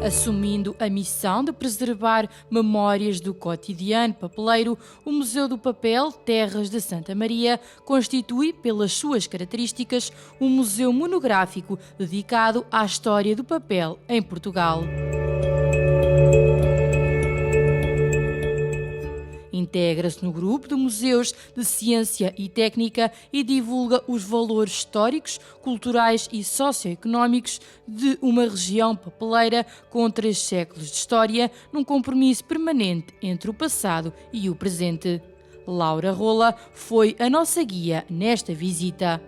Assumindo a missão de preservar memórias do cotidiano papeleiro, o Museu do Papel Terras de Santa Maria constitui, pelas suas características, um museu monográfico dedicado à história do papel em Portugal. Integra-se no grupo de museus de ciência e técnica e divulga os valores históricos, culturais e socioeconómicos de uma região papeleira com 3 séculos de história, num compromisso permanente entre o passado e o presente. Laura Rola foi a nossa guia nesta visita.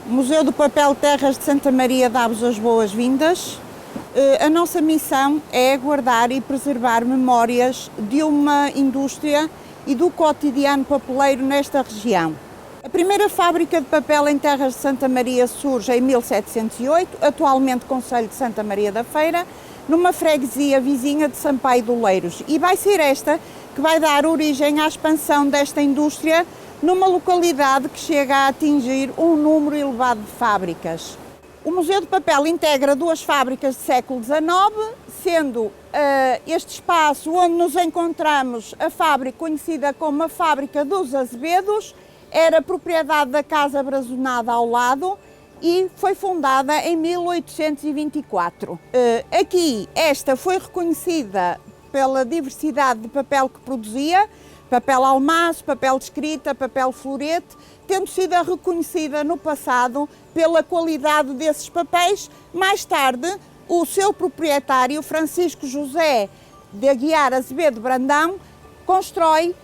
O Museu do Papel Terras de Santa Maria dá-vos as boas-vindas. A nossa missão é guardar e preservar memórias de uma indústria e do cotidiano papeleiro nesta região. A primeira fábrica de papel em Terras de Santa Maria surge em 1708, atualmente Concelho de Santa Maria da Feira, numa freguesia vizinha de Sampaio de Oleiros. E vai ser esta que vai dar origem à expansão desta indústria numa localidade que chega a atingir um número elevado de fábricas. O Museu do Papel integra 2 fábricas do século XIX, sendo este espaço onde nos encontramos a fábrica conhecida como a Fábrica dos Azevedos, era propriedade da Casa Brazonada ao lado e foi fundada em 1824. Aqui esta foi reconhecida pela diversidade de papel que produzia, papel almaço, papel de escrita, papel florete, tendo sido reconhecida no passado pela qualidade desses papéis. Mais tarde, o seu proprietário, Francisco José de Aguiar Azevedo Brandão, constrói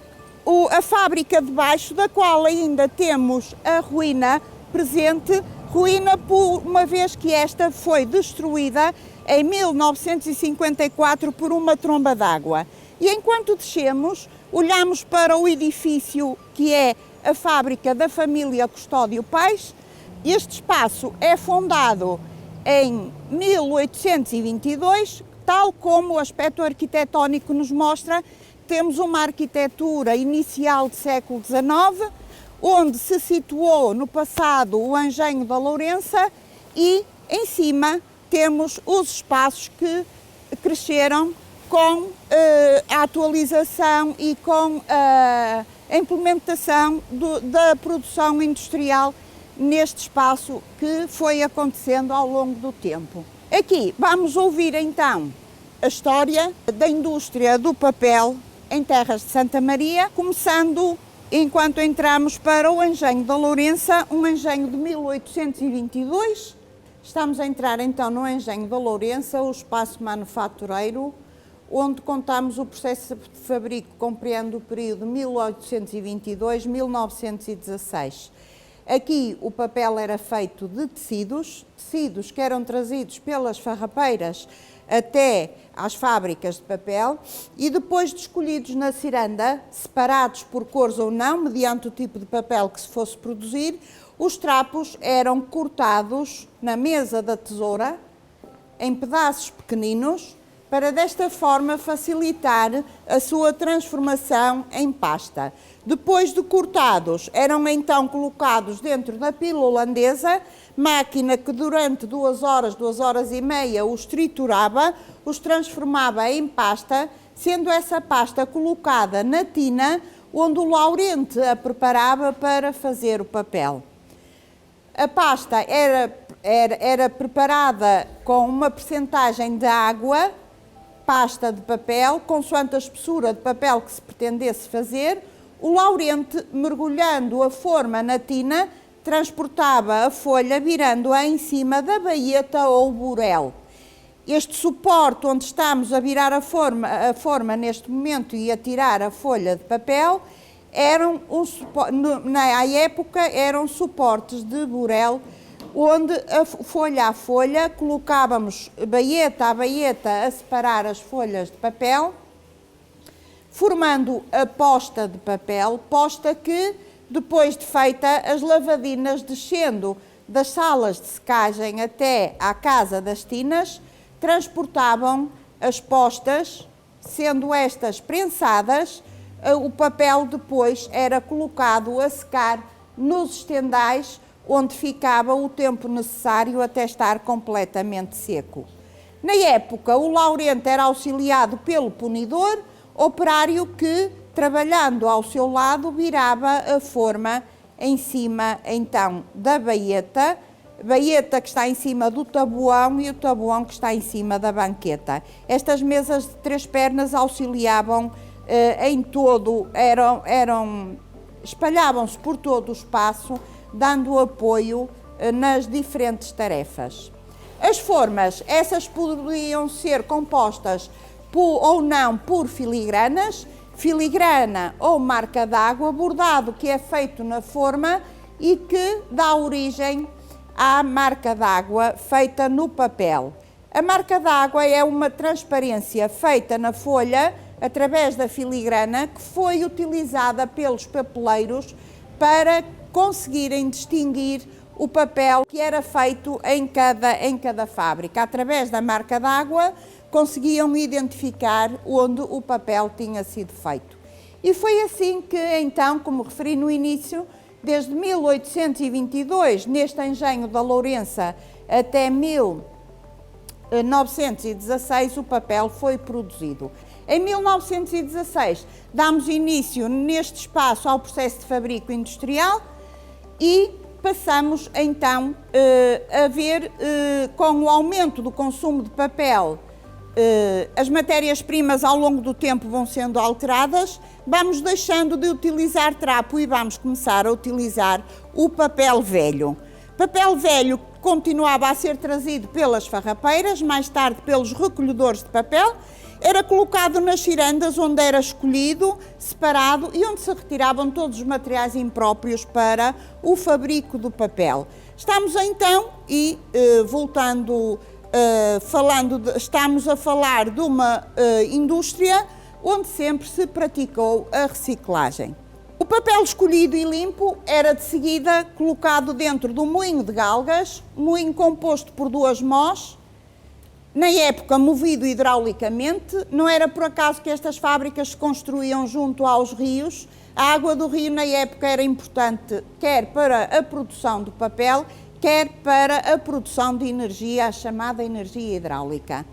a fábrica de baixo, da qual ainda temos a ruína presente, ruína por uma vez que esta foi destruída em 1954 por uma tromba d'água. E enquanto descemos, olhamos para o edifício que é a fábrica da família Custódio Paes. Este espaço é fundado em 1822, tal como o aspecto arquitetónico nos mostra. Temos uma arquitetura inicial do século XIX, onde se situou no passado o engenho da Lourença, e em cima temos os espaços que cresceram com a atualização e com a implementação da produção industrial neste espaço que foi acontecendo ao longo do tempo. Aqui vamos ouvir então a história da indústria do papel em Terras de Santa Maria, começando enquanto entramos para o engenho da Lourença, um engenho de 1822. Estamos a entrar então no engenho da Lourença, o espaço manufatureiro, onde contamos o processo de fabrico que compreende o período de 1822-1916. Aqui o papel era feito de tecidos que eram trazidos pelas farrapeiras até às fábricas de papel e depois de escolhidos na ciranda, separados por cores ou não, mediante o tipo de papel que se fosse produzir, os trapos eram cortados na mesa da tesoura em pedaços pequeninos, para desta forma facilitar a sua transformação em pasta. Depois de cortados, eram então colocados dentro da pila holandesa, máquina que durante 2 horas, 2 horas e meia os triturava, os transformava em pasta, sendo essa pasta colocada na tina, onde o laurente a preparava para fazer o papel. A pasta era preparada com uma percentagem de água, pasta de papel, consoante a espessura de papel que se pretendesse fazer. O laurente, mergulhando a forma na tina, transportava a folha virando-a em cima da baeta ou burel. Este suporte onde estamos a virar a forma neste momento e a tirar a folha de papel, na época eram suportes de burel, onde folha a folha colocávamos baeta a baeta a separar as folhas de papel, formando a posta de papel, posta que, depois de feita, as lavadinas descendo das salas de secagem até à casa das tinas, transportavam as postas, sendo estas prensadas, o papel depois era colocado a secar nos estendais, onde ficava o tempo necessário até estar completamente seco. Na época, o laurente era auxiliado pelo punidor, operário que, trabalhando ao seu lado, virava a forma em cima, então, da baeta que está em cima do tabuão e o tabuão que está em cima da banqueta. Estas mesas de 3 pernas auxiliavam em todo, espalhavam-se por todo o espaço, dando apoio nas diferentes tarefas. As formas, essas podiam ser compostas ou não por filigranas, filigrana ou marca d'água, bordado que é feito na forma e que dá origem à marca d'água feita no papel. A marca d'água é uma transparência feita na folha através da filigrana que foi utilizada pelos papeleiros para conseguirem distinguir o papel que era feito em cada fábrica. Através da marca d'água conseguiam identificar onde o papel tinha sido feito. E foi assim que, então, como referi no início, desde 1822, neste engenho da Lourença, até 1916, o papel foi produzido. Em 1916, damos início neste espaço ao processo de fabrico industrial e passamos então a ver, com o aumento do consumo de papel, as matérias-primas ao longo do tempo vão sendo alteradas, vamos deixando de utilizar trapo e vamos começar a utilizar o papel velho. Papel velho continuava a ser trazido pelas farrapeiras, mais tarde pelos recolhedores de papel, era colocado nas cirandas onde era escolhido, separado e onde se retiravam todos os materiais impróprios para o fabrico do papel. Estamos então, estamos a falar de uma indústria onde sempre se praticou a reciclagem. O papel escolhido e limpo era de seguida colocado dentro do moinho de galgas, moinho composto por 2 mós, na época movido hidraulicamente. Não era por acaso que estas fábricas se construíam junto aos rios. A água do rio na época era importante quer para a produção do papel, quer para a produção de energia, a chamada energia hidráulica.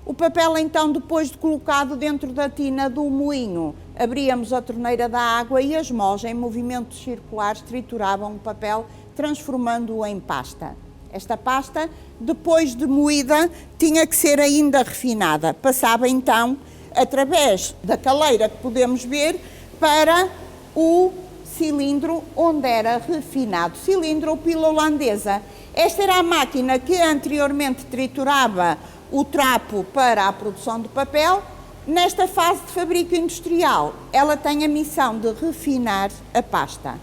O papel então, depois de colocado dentro da tina do moinho, abríamos a torneira da água e as mós em movimentos circulares trituravam o papel, transformando-o em pasta. Esta pasta, depois de moída, tinha que ser ainda refinada. Passava então, através da caleira que podemos ver, para o cilindro onde era refinado. Cilindro ou pila holandesa. Esta era a máquina que anteriormente triturava o trapo para a produção de papel. Nesta fase de fabrico industrial, ela tem a missão de refinar a pasta.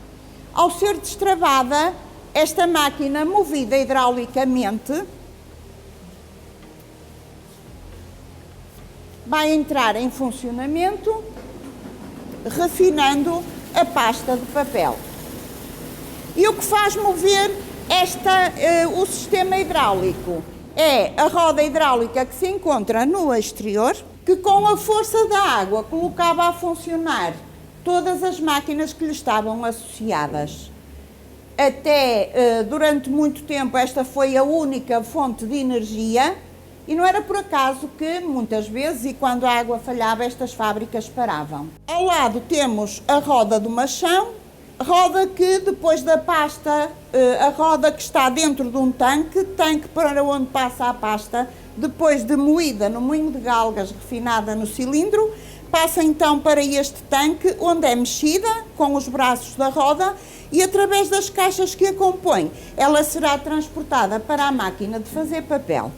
Ao ser destravada, esta máquina, movida hidraulicamente, vai entrar em funcionamento, refinando a pasta de papel. E o que faz mover o sistema hidráulico é a roda hidráulica que se encontra no exterior, que com a força da água colocava a funcionar todas as máquinas que lhe estavam associadas. Até durante muito tempo esta foi a única fonte de energia e não era por acaso que muitas vezes, e quando a água falhava, estas fábricas paravam. Ao lado temos a roda do machão, roda que depois da pasta, a roda que está dentro de um tanque para onde passa a pasta, depois de moída no moinho de galgas, refinada no cilindro, passa então para este tanque onde é mexida com os braços da roda e através das caixas que a compõem, ela será transportada para a máquina de fazer papel.